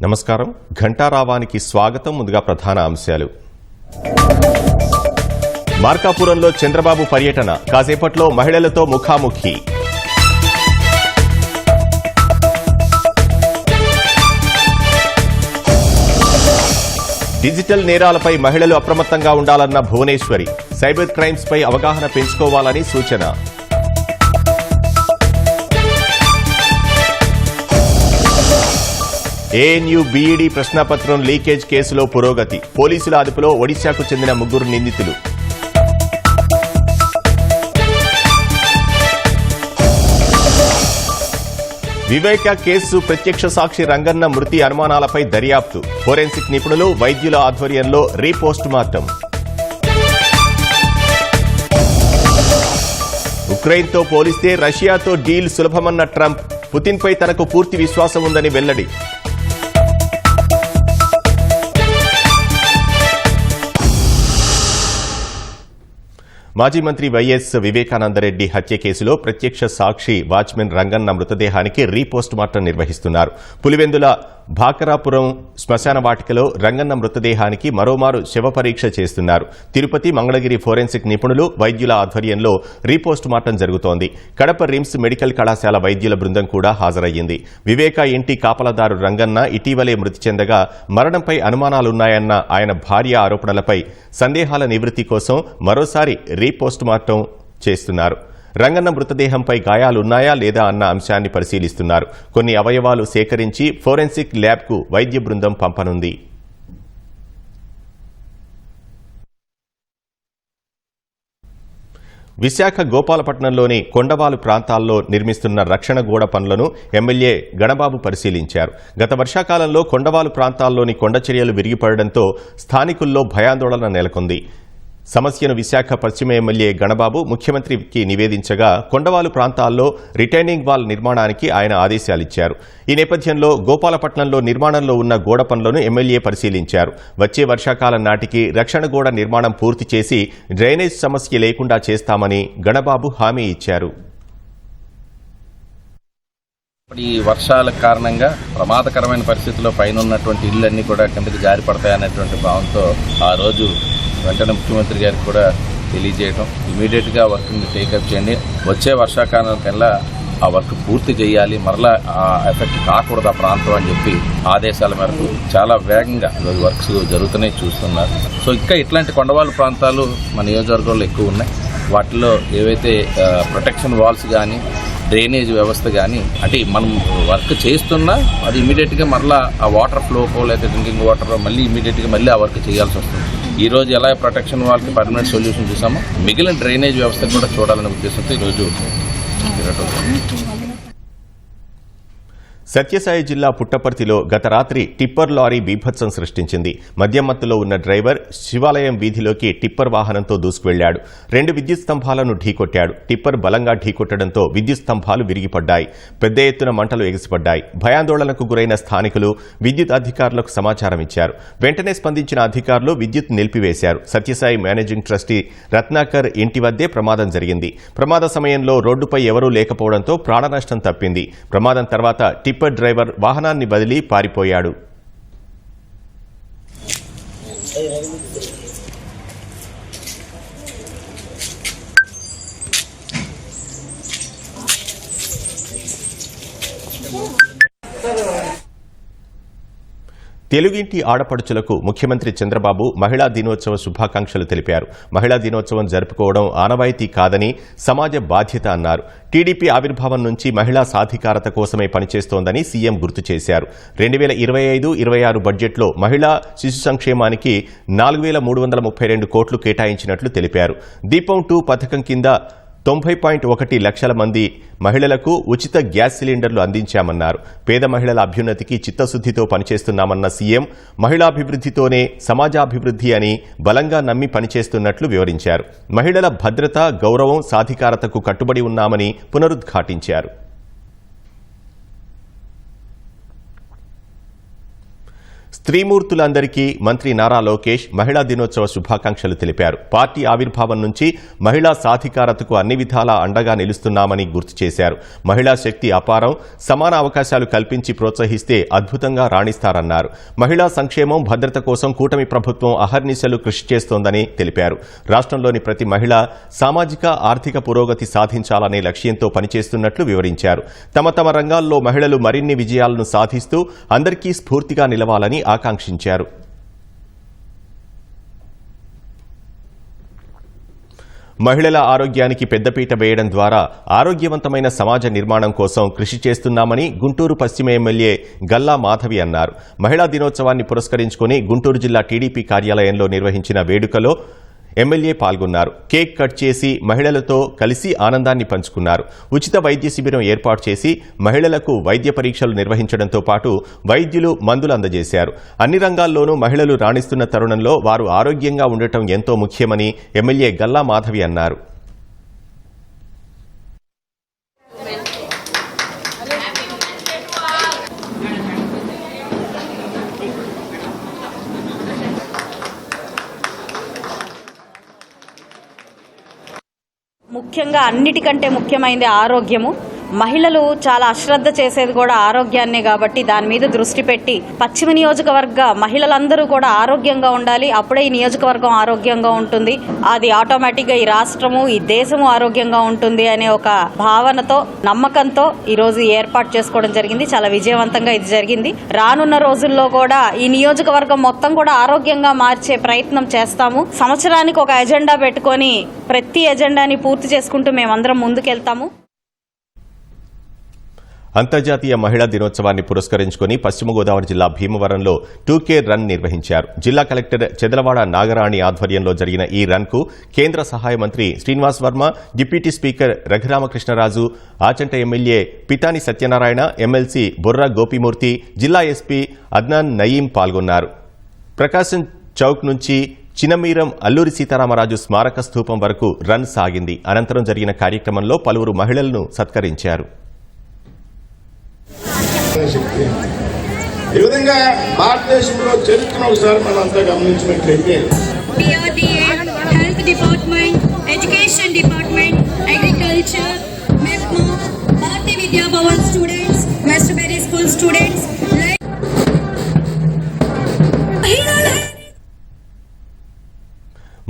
నమస్కారం. ఘంటారావానికి స్వాగతం. ముందుగా ప్రధాన అంశాలు. మార్కాపురంలో చంద్రబాబు పర్యటన, కాసేపట్లో మహిళలతో ముఖాముఖి. డిజిటల్ నేరాలపై మహిళలు అప్రమత్తంగా ఉండాలన్న భువనేశ్వరి, సైబర్ క్రైమ్స్ పై అవగాహన పెంచుకోవాలని సూచన. ఏఎన్యూ బీఈడీ ప్రశ్నాపత్రం లీకేజ్ కేసులో పురోగతి, పోలీసుల అదుపులో ఒడిశాకు చెందిన 3 నిందితులు. వివేక కేసు ప్రత్యక్ష సాక్షి రంగన్న మృతి అనుమానాలపై దర్యాప్తు, ఫోరెన్సిక్ నిపుణులు వైద్యుల ఆధ్వర్యంలో రీపోస్ట్ మార్టం. ఉక్రెయిన్తో పోలిస్తే రష్యాతో డీల్ సులభమన్న ట్రంప్, పుతిన్పై తనకు పూర్తి విశ్వాసం ఉందని వెల్లడి. మాజీ మంత్రి వైఎస్ వివేకానందరెడ్డి హత్య కేసులో ప్రత్యక్ష సాక్షి వాచ్మెన్ రంగన్న మృతదేహానికి రీపోస్ట్ మార్టం నిర్వహిస్తున్నారు. పులివెందుల భాకరాపురం శ్మశాన వాటికలో రంగన్న మృతదేహానికి మరోమారు శవ పరీక్ష చేస్తున్నారు. తిరుపతి, మంగళగిరి ఫోరెన్సిక్ నిపుణులు వైద్యుల ఆధ్వర్యంలో రీపోస్ట్ మార్టం జరుగుతోంది. కడప రిమ్స్ మెడికల్ కళాశాల వైద్యుల బృందం కూడా హాజరయ్యింది. వివేక ఇంటి కాపలాదారు రంగన్న ఇటీవలే మృతి చెందగా మరణంపై అనుమానాలున్నాయన్న ఆయన భార్య ఆరోపణలపై సందేహాల నివృత్తి కోసం మరోసారి రీపోస్ట్ మార్టం చేస్తున్నారు. రంగన్న మృతదేహంపై గాయాలున్నాయా లేదా అన్న అంశాన్ని పరిశీలిస్తున్నారు. కొన్ని అవయవాలు సేకరించి ఫోరెన్సిక్ ల్యాబ్కు వైద్య బృందం పంపనుంది. విశాఖ గోపాలపట్నంలోని కొండవాలు ప్రాంతాల్లో నిర్మిస్తున్న రక్షణ గోడ పనులను ఎమ్మెల్యే గణబాబు పరిశీలించారు. గత వర్షాకాలంలో కొండవాలు ప్రాంతాల్లోని కొండచర్యలు విరిగిపడడంతో స్థానికుల్లో భయాందోళన నెలకొంది. సమస్యను విశాఖ పశ్చిమ ఎమ్మెల్యే గణబాబు ముఖ్యమంత్రికి నివేదించగా కొండవాలు ప్రాంతాల్లో రిటైనింగ్ వాల్ నిర్మాణానికి ఆయన ఆదేశాలిచ్చారు. ఈ నేపథ్యంలో గోపాలపట్నంలో నిర్మాణంలో ఉన్న గోడ పనులను ఎమ్మెల్యే పరిశీలించారు. వచ్చే వర్షాకాలం నాటికి రక్షణ గోడ నిర్మాణం పూర్తి చేసి డ్రైనేజ్ సమస్య లేకుండా చేస్తామని గణబాబు హామీ ఇచ్చారు. ఈ వర్షాల కారణంగా ప్రమాదకరమైన పరిస్థితుల్లో పైన ఉన్నటువంటి ఇళ్లన్నీ కూడా కిందకి జారిపడతాయనేటువంటి భావంతో ఆ రోజు వెంటనే ముఖ్యమంత్రి గారికి కూడా తెలియజేయడం, ఇమీడియట్గా వర్క్ని టేకప్ చేయండి, వచ్చే వర్షాకాలం కల్లా ఆ వర్క్ పూర్తి చేయాలి, మరలా ఆ ఎఫెక్ట్ కాకూడదు ఆ ప్రాంతం అని చెప్పి ఆదేశాల మేరకు చాలా వేగంగా వర్క్స్ జరుగుతూనే చూస్తున్నారు. సో ఇంకా ఇట్లాంటి కొండవాళ్ళ ప్రాంతాలు మన నియోజకవర్గంలో ఎక్కువ ఉన్నాయి. వాటిలో ఏవైతే ప్రొటెక్షన్ వాల్స్ కానీ డ్రైనేజ్ వ్యవస్థ కానీ అంటే మనం వర్క్ చేస్తున్నా అది ఇమీడియట్గా మరలా ఆ వాటర్ ఫ్లోకో లేదా డ్రింకింగ్ వాటర్ మళ్ళీ ఇమీడియట్గా మళ్ళీ ఆ వర్క్ చేయాల్సి వస్తుంది. ఈ రోజు ఎలా ప్రొటెక్షన్ వాళ్ళకి పర్మనెంట్ సొల్యూషన్ చూసామో మిగిలిన డ్రైనేజ్ వ్యవస్థ కూడా చూడాలనే ఉద్దేశంతో ఈరోజు సత్యసాయి జిల్లా పుట్టపర్తిలో గత రాత్రి టిప్పర్ లారీ బీభత్సం సృష్టించింది. మద్యం మత్తులో ఉన్న డ్రైవర్ శివాలయం వీధిలోకి టిప్పర్ వాహనంతో దూసుకువెళ్లాడు. 2 విద్యుత్ స్తంభాలను ఢీకొట్టాడు. టిప్పర్ బలంగా ఢీకొట్టడంతో విద్యుత్ స్తంభాలు విరిగిపడ్డాయి. పెద్ద ఎత్తున మంటలు ఎగిసిపడ్డాయి. భయాందోళనకు గురైన స్థానికులు విద్యుత్ అధికారులకు సమాచారం ఇచ్చారు. వెంటనే స్పందించిన అధికారులు విద్యుత్ నిలిపివేశారు. సత్యసాయి మేనేజింగ్ ట్రస్టీ రత్నాకర్ ఇంటి వద్దే ప్రమాదం జరిగింది. ప్రమాద సమయంలో రోడ్డుపై ఎవరూ లేకపోవడంతో ప్రాణనష్టం తప్పింది. ప్రమాదం తర్వాత టిప్పర్ డ్రైవర్ వాహనాన్ని వదిలి పారిపోయాడు. తెలుగింటి ఆడపడుచులకు ముఖ్యమంత్రి చంద్రబాబు మహిళా దినోత్సవ శుభాకాంక్షలు తెలిపారు. మహిళా దినోత్సవం జరుపుకోవడం ఆనవాయితీ కాదని, సమాజ బాధ్యత అన్నారు. టీడీపీ ఆవిర్భావం నుంచి మహిళా సాధికారత కోసమే పనిచేస్తోందని సీఎం గుర్తు చేశారు. 2025-26 బడ్జెట్లో మహిళా శిశు సంక్షేమానికి 4,332 కోట్లు కేటాయించినట్లు తెలిపారు. దీపం 2 పథకం కింద 90.1 లక్షల మంది మహిళలకు ఉచిత గ్యాస్ సిలిండర్లు అందించామన్నారు. పేద మహిళల అభ్యున్నతికి చిత్తశుద్దితో పనిచేస్తున్నామన్న సీఎం మహిళాభివృద్ధితోనే సమాజాభివృద్ధి అని బలంగా నమ్మి పనిచేస్తున్నట్లు వివరించారు. మహిళల భద్రత, గౌరవం, సాధికారతకు కట్టుబడి ఉన్నామని పునరుద్ఘాటించారు. స్త్రీమూర్తులందరికీ మంత్రి నారా లోకేష్ మహిళా దినోత్సవ శుభాకాంక్షలు తెలిపారు. పార్టీ ఆవిర్భావం నుంచి మహిళా సాధికారతకు అన్ని విధాలా అండగా నిలుస్తున్నామని గుర్తు చేశారు. మహిళా శక్తి అపారం, సమాన అవకాశాలు కల్పించి ప్రోత్సహిస్తే అద్భుతంగా రాణిస్తారన్నారు. మహిళా సంక్షేమం, భద్రత కోసం కూటమి ప్రభుత్వం అహర్నిశలు కృషి చేస్తోందని తెలిపారు. రాష్ట్రంలోని ప్రతి మహిళ సామాజిక, ఆర్థిక పురోగతి సాధించాలనే లక్ష్యంతో పనిచేస్తున్నట్లు వివరించారు. తమ తమ రంగాల్లో మహిళలు మరిన్ని విజయాలను సాధిస్తూ అందరికీ స్ఫూర్తిగా నిలవాలని ఆకాంక్షించారు. మహిళల ఆరోగ్యానికి పెద్దపీట వేయడం ద్వారా ఆరోగ్యవంతమైన సమాజ నిర్మాణం కోసం కృషి చేస్తున్నామని గుంటూరు పశ్చిమ ఎమ్మెల్యే గల్లా మాధవి అన్నారు. మహిళా దినోత్సవాన్ని పురస్కరించుకుని గుంటూరు జిల్లా టీడీపీ కార్యాలయంలో నిర్వహించిన వేడుకలో ఎమ్మెల్యే పాల్గొన్నారు. కేక్ కట్ చేసి మహిళలతో కలిసి ఆనందాన్ని పంచుకున్నారు. ఉచిత వైద్య శిబిరం ఏర్పాటు చేసి మహిళలకు వైద్య పరీక్షలు నిర్వహించడంతో పాటు వైద్యులు మందులు అందజేశారు. అన్ని రంగాల్లోనూ మహిళలు రాణిస్తున్న తరుణంలో వారు ఆరోగ్యంగా ఉండటం ఎంతో ముఖ్యమని ఎమ్మెల్యే గల్లా మాధవి అన్నారు. ముఖ్యంగా అన్నిటికంటే ముఖ్యమైనది ఆరోగ్యము. మహిళలు చాలా అశ్రద్ధ చేసేది కూడా ఆరోగ్యాన్నే కాబట్టి దాని మీద దృష్టి పెట్టి పశ్చిమ నియోజకవర్గ మహిళలందరూ కూడా ఆరోగ్యంగా ఉండాలి. అప్పుడే ఈ నియోజకవర్గం ఆరోగ్యంగా ఉంటుంది. అది ఆటోమేటిక్గా ఈ రాష్ట్రము, ఈ దేశము ఆరోగ్యంగా ఉంటుంది అనే ఒక భావనతో, నమ్మకంతో ఈరోజు ఏర్పాటు చేసుకోవడం జరిగింది. చాలా విజయవంతంగా ఇది జరిగింది. రానున్న రోజుల్లో కూడా ఈ నియోజకవర్గం మొత్తం కూడా ఆరోగ్యంగా మార్చే ప్రయత్నం చేస్తాము. సంవత్సరానికి ఒక ఎజెండా పెట్టుకొని ప్రతి ఎజెండాని పూర్తి చేసుకుంటూ మేమందరం ముందుకెళ్తాము. అంతర్జాతీయ మహిళా దినోత్సవాన్ని పురస్కరించుకుని పశ్చిమ గోదావరి జిల్లా భీమవరంలో 2K రన్ నిర్వహించారు. జిల్లా కలెక్టర్ చెదలవాడ నాగరాణి ఆధ్వర్యంలో జరిగిన ఈ రన్కు కేంద్ర సహాయ మంత్రి Srinivas Varma, deputy speaker Raghuramakrishnaraju, Achanta MLA Pithani Satyanarayana, MLC Borra Gopimurthy, జిల్లా ఎస్పీ అద్నాన్ నయీం పాల్గొన్నారు. ప్రకాశం చౌక్ నుంచి చినమీరం అల్లూరి సీతారామరాజు స్మారక స్థూపం వరకు రన్ సాగింది. అనంతరం జరిగిన కార్యక్రమంలో పలువురు మహిళలను సత్కరించారు. ఈ విధంగా భారతదేశంలో చరిత్రను ఒకసారి మనం అంతా గమనించినట్లయితే health department, education department, agriculture, MEPMA, Bharatiya Vidya Bhavan students, West Berry school students,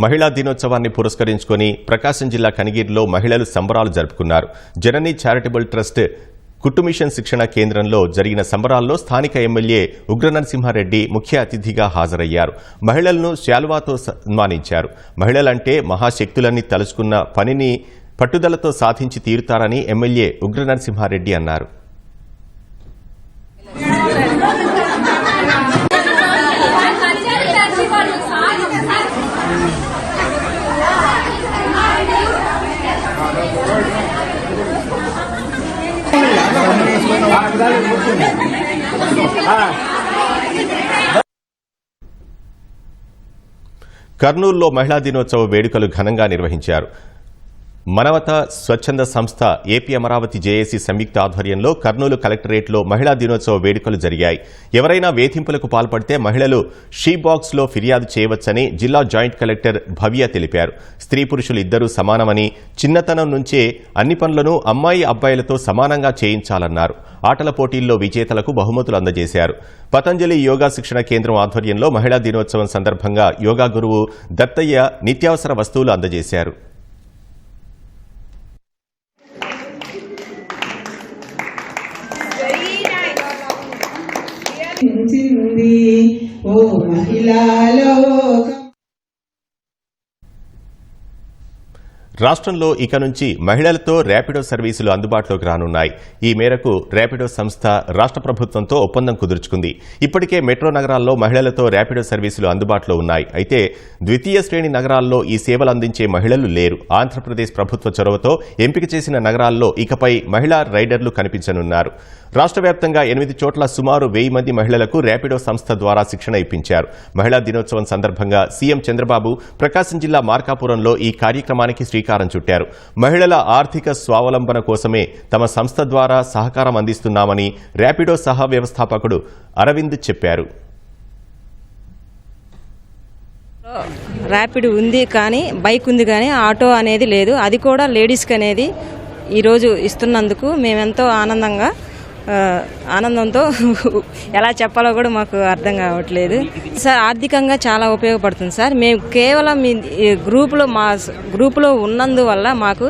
మహిళా దినోత్సవాన్ని పురస్కరించుకుని ప్రకాశం జిల్లా కనిగిరిలో మహిళలు సంబరాలు జరుపుకున్నారు. జననీ చారిటబుల్ ట్రస్ట్ కుట్టుమిషన్ శిక్షణ కేంద్రంలో జరిగిన సంబరాల్లో స్థానిక ఎమ్మెల్యే ఉగ్రనరసింహారెడ్డి ముఖ్య అతిథిగా హాజరయ్యారు. మహిళలను శాలువాతో సన్మానించారు. మహిళలంటే మహాశక్తులన్నీ తలుచుకున్న పనిని పట్టుదలతో సాధించి తీరుతారని ఎమ్మెల్యే ఉగ్రనరసింహారెడ్డి అన్నారు. కర్నూలులో మహిళా దినోత్సవ వేడుకలు ఘనంగా నిర్వహించారు. మనవత స్వచ్ఛంద సంస్థ, ఏపీ అమరావతి జేఏసీ సంయుక్త ఆధ్వర్యంలో కర్నూలు కలెక్టరేట్లో మహిళా దినోత్సవ వేడుకలు జరిగాయి. ఎవరైనా వేధింపులకు పాల్పడితే మహిళలు షీ బాక్స్లో ఫిర్యాదు చేయవచ్చని జిల్లా జాయింట్ కలెక్టర్ భవ్య తెలిపారు. స్త్రీ పురుషులు ఇద్దరూ సమానమని, చిన్నతనం నుంచే అన్ని పనులను అమ్మాయి అబ్బాయిలతో సమానంగా చేయించాలన్నారు. ఆటల పోటీల్లో విజేతలకు బహుమతులు అందజేశారు. పతంజలి యోగా శిక్షణ కేంద్రం ఆధ్వర్యంలో మహిళా దినోత్సవం సందర్భంగా యోగా గురువు దత్తయ్య నిత్యావసర వస్తువులు అందజేశారు. ఓ మహిళలో రాష్ట్రంలో ఇక నుంచి మహిళలతో ర్యాపిడో సర్వీసులు అందుబాటులోకి రానున్నాయి. ఈ మేరకు ర్యాపిడో సంస్థ రాష్ట్ర ప్రభుత్వంతో ఒప్పందం కుదుర్చుకుంది. ఇప్పటికే మెట్రో నగరాల్లో మహిళలతో ర్యాపిడో సర్వీసులు అందుబాటులో ఉన్నాయి. అయితే ద్వితీయ శ్రేణి నగరాల్లో ఈ సేవలు అందించే మహిళలు లేరు. ఆంధ్రప్రదేశ్ ప్రభుత్వ చొరవతో ఎంపిక చేసిన నగరాల్లో ఇకపై మహిళా రైడర్లు కనిపించనున్నారు. రాష్ట్ర వ్యాప్తంగా 8 చోట్ల సుమారు 1000 మంది మహిళలకు ర్యాపిడో సంస్థ ద్వారా శిక్షణ ఇప్పించారు. మహిళా దినోత్సవం సందర్భంగా సీఎం చంద్రబాబు ప్రకాశం జిల్లా మార్కాపురంలో ఈ కార్యక్రమానికి శ్రీకారం చుట్టారు. మహిళల ఆర్థిక స్వావలంబన కోసమే తమ సంస్థ ద్వారా సహకారం అందిస్తున్నామని ర్యాపిడో సహ వ్యవస్థాపకుడు అరవింద్ చెప్పారు. ర్యాపిడ్ ఉంది కానీ బైక్ ఉంది కానీ ఆటో అనేది లేదు. అది కూడా లేడీస్కి అనేది ఈరోజు ఇస్తున్నందుకు మేమెంతో ఆనందంతో ఎలా చెప్పాలో కూడా మాకు అర్థం కావట్లేదు సార్. ఆర్థికంగా చాలా ఉపయోగపడుతుంది సార్. మేము కేవలం మీ మా గ్రూపులో ఉన్నందువల్ల మాకు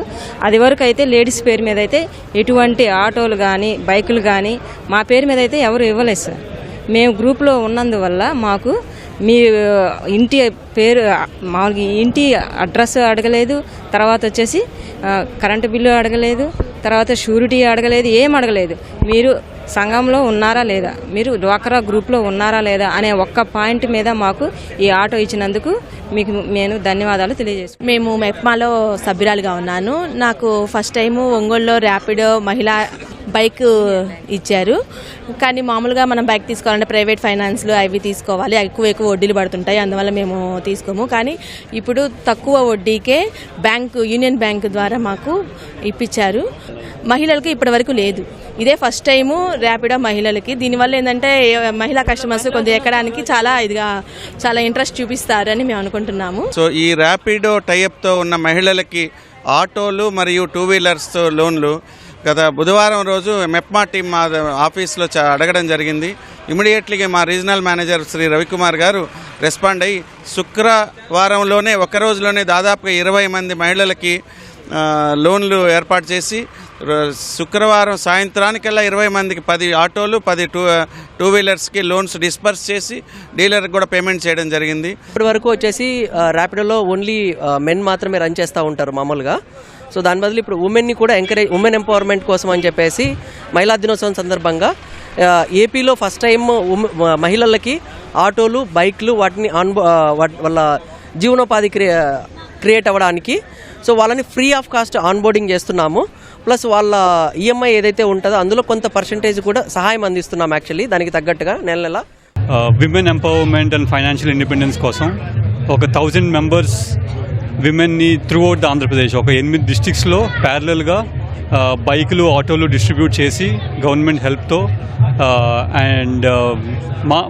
అది వరకు అయితే లేడీస్ పేరు మీద అయితే ఎటువంటి ఆటోలు కానీ బైకులు కానీ మా పేరు మీద అయితే ఎవరు ఇవ్వలేదు సార్. మేము గ్రూప్లో ఉన్నందువల్ల మాకు మీ ఇంటి పేరు మాకు ఇంటి అడ్రస్ అడగలేదు, తర్వాత వచ్చేసి కరెంటు బిల్లు అడగలేదు, తర్వాత షూరిటీ అడగలేదు, ఏం అడగలేదు. మీరు సంఘంలో ఉన్నారా లేదా, మీరు డ్వాక్రా గ్రూప్లో ఉన్నారా లేదా అనే ఒక్క పాయింట్ మీద మాకు ఈ ఆటో ఇచ్చినందుకు మీకు నేను ధన్యవాదాలు తెలియజేస్తున్నాను. మేము మెప్మాలో సభ్యురాలుగా ఉన్నాను. నాకు ఫస్ట్ టైము ఒంగోలులో ర్యాపిడ్ మహిళా బైక్ ఇచ్చారు. కానీ మామూలుగా మనం బైక్ తీసుకోవాలంటే ప్రైవేట్ ఫైనాన్స్లు అవి తీసుకోవాలి, ఎక్కువ వడ్డీలు పడుతుంటాయి, అందువల్ల మేము తీసుకోము. కానీ ఇప్పుడు తక్కువ వడ్డీకే యూనియన్ బ్యాంక్ ద్వారా మాకు ఇప్పించారు. మహిళలకు ఇప్పటి వరకు లేదు, ఇదే ఫస్ట్ టైము ర్యాపిడో మహిళలకి. దీనివల్ల ఏంటంటే మహిళా కస్టమర్స్ కొంచెం ఎక్కడానికి చాలా ఇంట్రెస్ట్ చూపిస్తారని మేము అనుకుంటున్నాము. సో ఈ ర్యాపిడో టైఅప్తో ఉన్న మహిళలకి ఆటోలు మరియు 2 వీలర్స్ లోన్లు గత బుధవారం రోజు మెప్మా టీం మా ఆఫీస్లో అడగడం జరిగింది. ఇమీడియట్లీగా మా రీజనల్ మేనేజర్ శ్రీ రవికుమార్ గారు రెస్పాండ్ అయ్యి శుక్రవారంలోనే ఒక రోజులోనే దాదాపుగా 20 మంది మహిళలకి లోన్లు ఏర్పాటు చేసి శుక్రవారం సాయంత్రానికల్లా 20 మందికి 10 ఆటోలు 10 టూ వీలర్స్కి లోన్స్ డిస్పర్స్ చేసి డీలర్కి కూడా పేమెంట్ చేయడం జరిగింది. ఇప్పటి వరకు వచ్చేసి ర్యాపిడోలో ఓన్లీ మెన్ మాత్రమే రన్ చేస్తూ ఉంటారు మామూలుగా. సో దాని బదులు ఇప్పుడు ఉమెన్ని కూడా ఉమెన్ ఎంపవర్మెంట్ కోసం అని చెప్పేసి మహిళా దినోత్సవం సందర్భంగా ఏపీలో ఫస్ట్ టైం మహిళలకి ఆటోలు బైక్లు వాటిని వాళ్ళ జీవనోపాధి క్రియేట్ అవ్వడానికి సో వాళ్ళని ఫ్రీ ఆఫ్ కాస్ట్ ఆన్బోర్డింగ్ చేస్తున్నాము. ప్లస్ వాళ్ళ ఈఎంఐ ఏదైతే ఉంటుందో అందులో కొంత పర్సంటేజ్ కూడా సహాయం అందిస్తున్నాం. యాక్చువల్లీ దానికి తగ్గట్టుగా నెల women empowerment and financial independence కోసం ఒక 1000 మెంబర్స్ విమెన్ని త్రూఅవుట్ ద ఆంధ్రప్రదేశ్ ఒక 8 డిస్ట్రిక్ట్స్లో ప్యారలల్గా బైకులు ఆటోలు డిస్ట్రిబ్యూట్ చేసి గవర్నమెంట్ హెల్ప్తో అండ్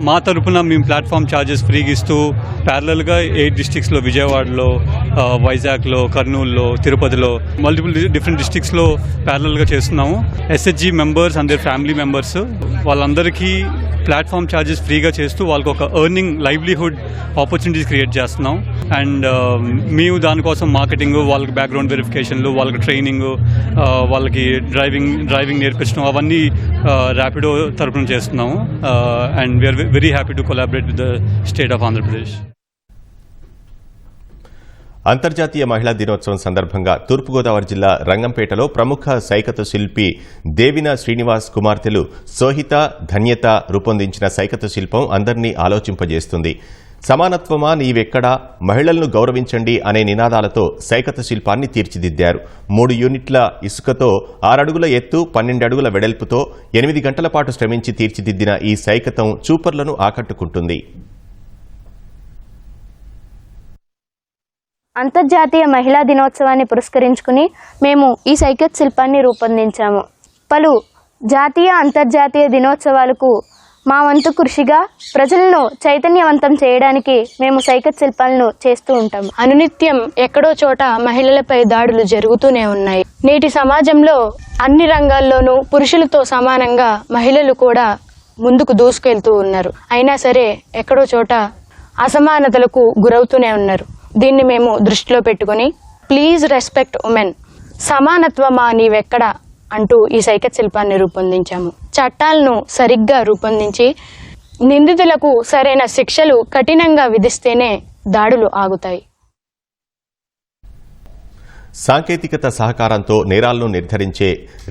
మా తరపున మేము ప్లాట్ఫామ్ ఛార్జెస్ ఫ్రీగా ఇస్తూ ప్యారలల్గా 8 డిస్ట్రిక్ట్స్లో విజయవాడలో, వైజాగ్లో, కర్నూలులో, తిరుపతిలో మల్టిపుల్ డిఫరెంట్ డిస్ట్రిక్ట్స్లో ప్యారలల్గా చేస్తున్నాము. SHG members and their family members వాళ్ళందరికీ ప్లాట్ఫామ్ ఛార్జెస్ ఫ్రీగా చేస్తూ వాళ్ళకి ఒక ఎర్నింగ్ లైవ్లీహుడ్ ఆపర్చునిటీస్ క్రియేట్ చేస్తున్నాం. అండ్ మేము దానికోసం మార్కెటింగ్, వాళ్ళకి బ్యాక్గ్రౌండ్ వెరిఫికేషన్లు, వాళ్ళకి ట్రైనింగ్, వాళ్ళకి డ్రైవింగ్ నేర్పించడం అవన్నీ ర్యాపిడో తరపున చేస్తున్నాము. And we are very happy to collaborate with the state of Andhra Pradesh. అంతర్జాతీయ మహిళా దినోత్సవం సందర్భంగా తూర్పుగోదావరి జిల్లా రంగంపేటలో ప్రముఖ సైకత శిల్పి దేవిన శ్రీనివాస్ కుమార్తెలు సోహిత, ధన్యత రూపొందించిన సైకత శిల్పం అందరినీ ఆలోచింపజేస్తుంది. సమానత్వమా నీవెక్కడా, మహిళలను గౌరవించండి అనే నినాదాలతో సైకత శిల్పాన్ని తీర్చిదిద్దారు. 3 యూనిట్ల ఇసుకతో 6 అడుగుల ఎత్తు, 12 అడుగుల వెడల్పుతో 8 గంటల పాటు శ్రమించి తీర్చిదిద్దిన ఈ సైకతం చూపర్లను ఆకట్టుకుంటుంది. అంతర్జాతీయ మహిళా దినోత్సవాన్ని పురస్కరించుకుని మేము ఈ సైకత్ శిల్పాన్ని రూపొందించాము. పలు జాతీయ అంతర్జాతీయ దినోత్సవాలకు మా వంతు కృషిగా ప్రజలను చైతన్యవంతం చేయడానికి మేము సైకత్ శిల్పాలను చేస్తూ ఉంటాము. అనునిత్యం ఎక్కడో చోట మహిళలపై దాడులు జరుగుతూనే ఉన్నాయి. నేటి సమాజంలో అన్ని రంగాల్లోనూ పురుషులతో సమానంగా మహిళలు కూడా ముందుకు దూసుకెళ్తూ ఉన్నారు. అయినా సరే ఎక్కడో చోట అసమానతలకు గురవుతూనే ఉన్నారు. దీన్ని మేము దృష్టిలో పెట్టుకుని ప్లీజ్ రెస్పెక్ట్ ఉమెన్, సమానత్వమా నీవెక్కడ అంటూ ఈ సైకత్ శిల్పాన్ని రూపొందించాము. చట్టాలను సరిగ్గా రూపొందించి నిందితులకు సరైన శిక్షలు కఠినంగా విధిస్తేనే దాడులు ఆగుతాయి. సాంకేతికత సహకారంతో నేరాలను నిర్ధారించే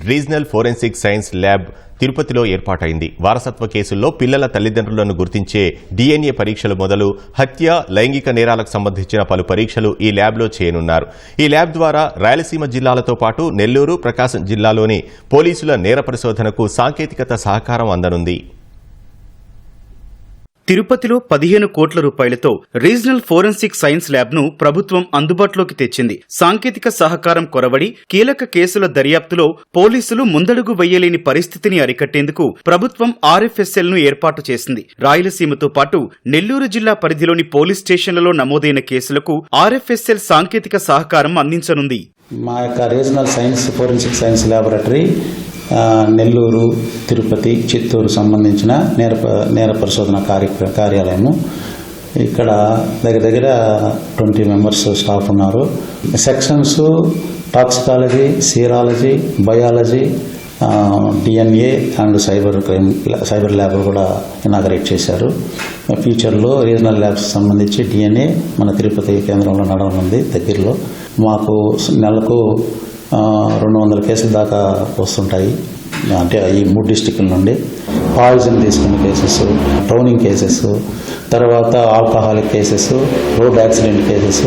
రీజనల్ ఫోరెన్సిక్ సైన్స్ ల్యాబ్ తిరుపతిలో ఏర్పాటైంది. వారసత్వ కేసుల్లో పిల్లల తల్లిదండ్రులను గుర్తించే DNA పరీక్షలు మొదలు హత్య, లైంగిక నేరాలకు సంబంధించిన పలు పరీక్షలు ఈ ల్యాబ్లో చేయనున్నారు. ఈ ల్యాబ్ ద్వారా రాయలసీమ జిల్లాలతో పాటు నెల్లూరు, ప్రకాశం జిల్లాలోని పోలీసుల నేర పరిశోధనకు సాంకేతికత సహకారం అందనుంది. తిరుపతిలో 15 కోట్ల రూపాయలతో రీజనల్ ఫోరెన్సిక్ సైన్స్ ల్యాబ్ ను ప్రభుత్వం అందుబాటులోకి తెచ్చింది. సాంకేతిక సహకారం కొరవడి కీలక కేసుల దర్యాప్తులో పోలీసులు ముందడుగు వెయ్యలేని పరిస్థితిని అరికట్టేందుకు ప్రభుత్వం RFSL ను ఏర్పాటు చేసింది. రాయలసీమతో పాటు నెల్లూరు జిల్లా పరిధిలోని పోలీస్ స్టేషన్లలో నమోదైన కేసులకు RFSL సాంకేతిక సహకారం అందించనుంది. మా యొక్క regional forensic science laboratory Nellore, Tirupati, Chittoor సంబంధించిన నేర పరిశోధన కార్యాలయము. ఇక్కడ దగ్గర 20 మెంబర్స్ స్టాఫ్ ఉన్నారు. Sections toxicology, serology, biology, DNA and cyber lab కూడా ఇనాగరేట్ చేశారు. ఫ్యూచర్లో రీజనల్ ల్యాబ్స్ సంబంధించి DNA మన తిరుపతి కేంద్రంలో నడవనుంది. దగ్గరలో మాకు నెలకు 200 కేసుల దాకా వస్తుంటాయి. అంటే ఈ 3 డిస్టిక్ల నుండి పాయిజన్ తీసుకున్న కేసెస్, డ్రౌనింగ్ కేసెస్, తర్వాత alcoholic cases, road accident cases,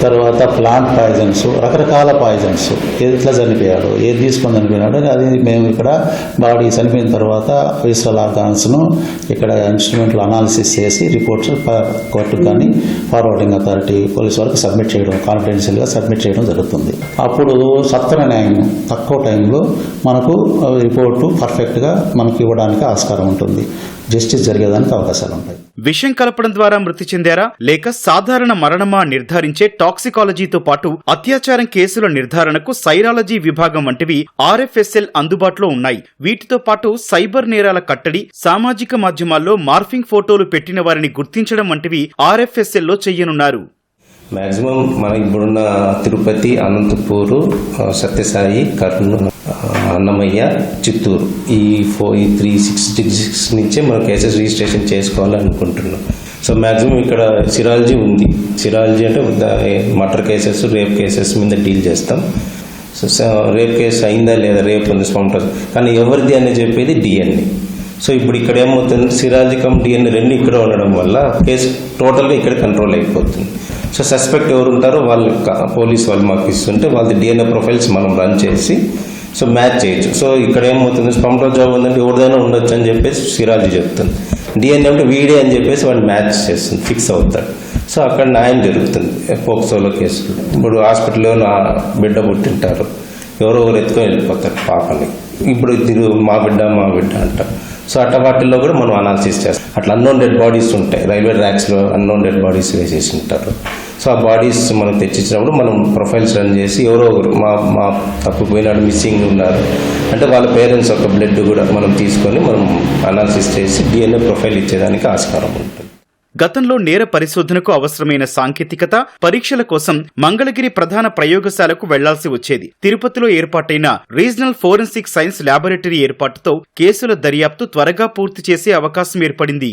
తర్వాత ప్లాంట్ పాయిజన్స్, రకరకాల పాయిజన్స్, ఎట్లా చనిపోయాడు, ఏది తీసుకొని చనిపోయినాడు అది మేము ఇక్కడ బాడీ చనిపోయిన తర్వాత విసరల్ ఆర్గాన్స్ను ఇక్కడ ఇన్స్ట్రుమెంట్లు అనాలిసిస్ చేసి రిపోర్ట్స్ కోర్టుకు కానీ ఫార్వర్డింగ్ అథారిటీ పోలీస్ వరకు సబ్మిట్ చేయడం, కాన్ఫిడెన్షియల్గా సబ్మిట్ చేయడం జరుగుతుంది. అప్పుడు సత్వర న్యాయం తక్కువ టైంలో మనకు రిపోర్టు పర్ఫెక్ట్గా మనకి ఇవ్వడానికి ఆస్కారం ఉంటుంది. జస్టిస్ జరిగేదానికి అవకాశాలు ఉంటాయి. విషం కలపడం ద్వారా మృతి చెందారా లేక సాధారణ మరణమా నిర్ధారించే టాక్సికాలజీతో పాటు అత్యాచారం కేసుల నిర్ధారణకు సైరాలజీ విభాగం వంటివి RFSL అందుబాటులో ఉన్నాయి. వీటితో పాటు సైబర్ నేరాల కట్టడి, సామాజిక మాధ్యమాల్లో మార్ఫింగ్ ఫోటోలు పెట్టిన వారిని గుర్తించడం వంటివి RFSL లో చెయ్యనున్నారు. మ్యాక్సిమం మన ఇప్పుడున్న తిరుపతి, అనంతపూరు, సత్యసాయి, కర్నూలు, అన్నమయ్య, చిత్తూరు ఈ 3-6 నుంచే మనం కేసెస్ రిజిస్ట్రేషన్ చేసుకోవాలని అనుకుంటున్నాం. సో మ్యాక్సిమం ఇక్కడ సిరాలజీ ఉంది. సిరాలజీ అంటే మర్డర్ కేసెస్, రేప్ కేసెస్ మీద డీల్ చేస్తాం. సో రేప్ కేసు అయిందా లేదా, రేప్ ఉంది స్పాంటస్, కానీ ఎవరిది అని చెప్పేది DNA. సో ఇప్పుడు ఇక్కడ ఏమవుతుంది, సిరాలజీ కమ్ DNA 2 ఇక్కడ ఉండడం వల్ల కేసు టోటల్గా ఇక్కడ కంట్రోల్ అయిపోతుంది. సో సస్పెక్ట్ ఎవరు ఉంటారో వాళ్ళు పోలీస్ వాళ్ళు మాకు ఇస్తుంటే వాళ్ళ DNA ప్రొఫైల్స్ మనం రన్ చేసి సో మ్యాచ్ చేయొచ్చు. సో ఇక్కడ ఏమవుతుంది, స్పంటో జాబ్ ఉందంటే ఎవరిదైనా ఉండొచ్చు అని చెప్పేసి సిరాలజీ చెప్తుంది. DNA అంటే వీడే అని చెప్పేసి వాడు మ్యాచ్ చేస్తుంది, ఫిక్స్ అవుతాడు. సో అక్కడ న్యాయం జరుగుతుంది. పోక్సోలో కేసులు ఇప్పుడు హాస్పిటల్లో నా బిడ్డ పుట్టింటారు, ఎవరో ఒకరు ఎత్తుకొని వెళ్ళిపోతారు పాపని, ఇప్పుడు మా బిడ్డ అంటారు. సో అట్ట వాటిల్లో కూడా మనం అనాలిసిస్ చేస్తాం. అట్లా అన్నోన్ డెడ్ బాడీస్ ఉంటాయి, రైల్వే ట్రాక్స్లో అన్నోన్ డెడ్ బాడీస్ వేసేసి ఉంటారు. సో ఆ బాడీస్ మనం తెచ్చిచ్చినప్పుడు మనం ప్రొఫైల్స్ రన్ చేసి ఎవరో ఒకరు మా తప్పిపోయినాడు, మిస్సింగ్ ఉన్నారు అంటే వాళ్ళ పేరెంట్స్ యొక్క బ్లడ్ కూడా మనం తీసుకొని మనం అనాలిసిస్ చేసి DNA ప్రొఫైల్ ఇచ్చేదానికి ఆస్కారం ఉంటుంది. గతంలో నేర పరిశోధనకు అవసరమైన సాంకేతికత, పరీక్షల కోసం మంగళగిరి ప్రధాన ప్రయోగశాలకు వెళ్లాల్సి వచ్చేది. తిరుపతిలో ఏర్పాటైన రీజనల్ ఫోరెన్సిక్ సైన్స్ ల్యాబొరేటరీ ఏర్పాటుతో కేసుల దర్యాప్తు త్వరగా పూర్తి చేసే అవకాశం ఏర్పడింది.